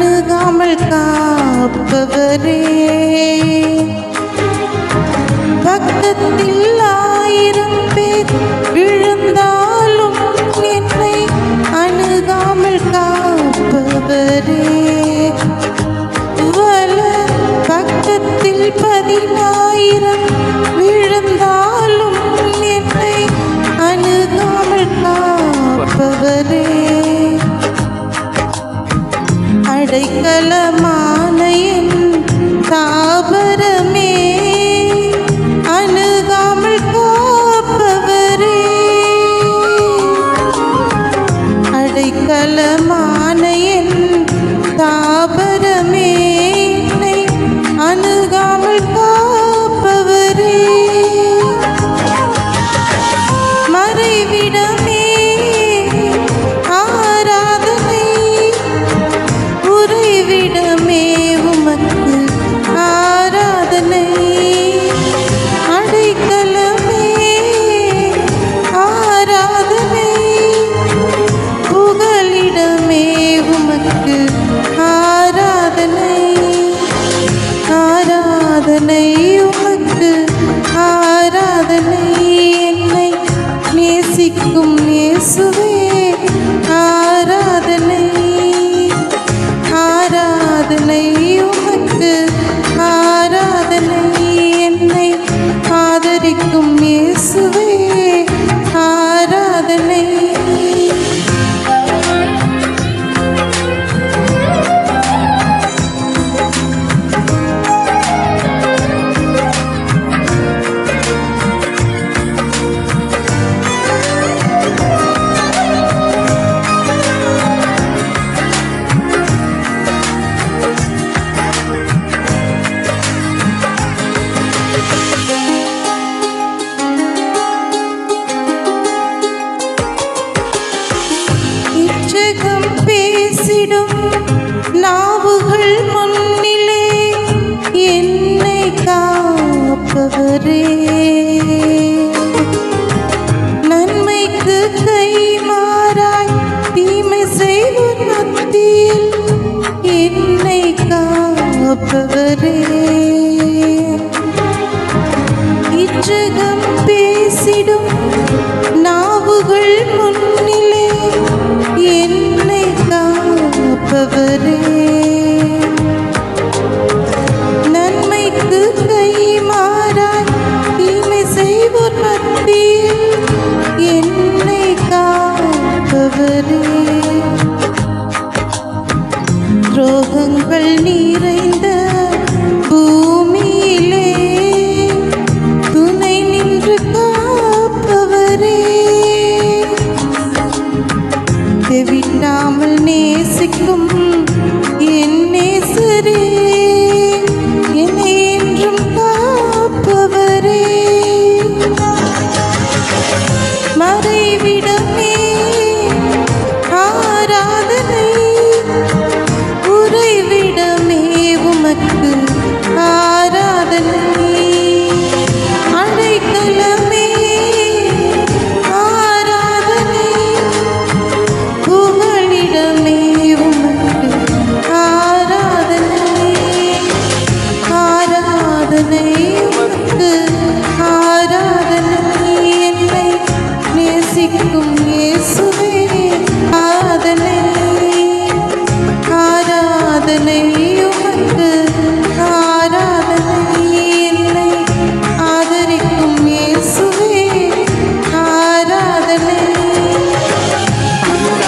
அணுகாமல் காப்பவரே. பக்கத்தில் 1000 பேர் விழுந்தாலும் என்னை அணுகாமல் காப்பவரே. பக்கத்தில் 10,000 விழுந்தாலும் என்னை அணுகாமல் காப்பவரே. அடைக்கலமான என் தாபரமே, அணுகாமல் காப்பவரே. அடைக்கலமான என் தாபரமே, அணுகாமல் காப்பவரே. மறைவிடமே ஆராதனை, உறைவிடமே உமக்கு ஆராதனை. அடைக்கலமே ஆராதனை, புகலிடமே உமக்கு ஆராதனை. ஆராதனை உமக்கு ஆராதனை. என்னை நேசிக்கும் இயேசுவே ஆராதனை. ஆராதனை உமக்கு ஆராதனை. என்னை ஆதரிக்கும் இயேசுவே ஆராதனை. இச்சகம் பேசிடும் நாவுகள் முன்னிலே என்னை காப்பவரே. நன்மைக்கு கை மாறாய் தீமை செய்வோர் மத்தியில் என்னை காப்பவரே. இச்சகம் பேசிடும் நாவுகள் முன்னிலே என்னை காப்பவரே. நன்மைக்கு கை மாறாய் தீமை செய்வோர் மத்தியில் என்னை காப்பவரே. துரோகங்கள் நிறைந்த பூமியிலே துணை நின்று காப்பவரே. விடாமல் நேசிக்கும் என் நேசரே, என்னை என்றும் காப்பவரே. மறைவிடமே ஆராதனை, உறைவிடமே உமக்கு ஆராதனை. அடைக்கலமே ஆராதனை, புகலிடமே உமக்கு ஆராதனை. ஆராதனை உமக்கு ஆராதனை. என்னை நேசிக்கும் இயேசுவே ஆராதனை. ஆராதனை